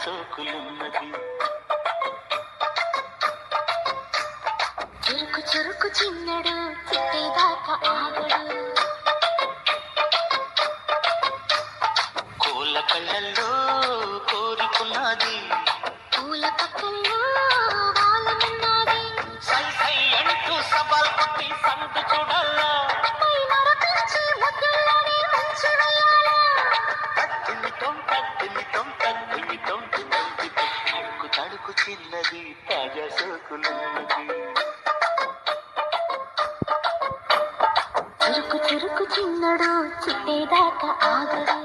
సోకులున్నది. చురుకు చురుకు చిన్నడు చిట్టేదాకా ఆగడు. కోళ్ళ కళ్ళల్లో కోరికున్నది, పూల పక్కల్లో వాలనున్నది. సై సై అంటూ సవాల్ కొట్టి సందు చూడాలా, పై మరపించి ముద్దుల్లోనే ముంచి వెయ్యాలా. తద్దిమితం తద్దిమితం తద్దిమితం తద్దిమితం. తడుకు తడుకు చిన్నది తాజా సోకులున్నది. చురుకు చురుకు చిన్నడు చిట్టేదాకా ఆగడు.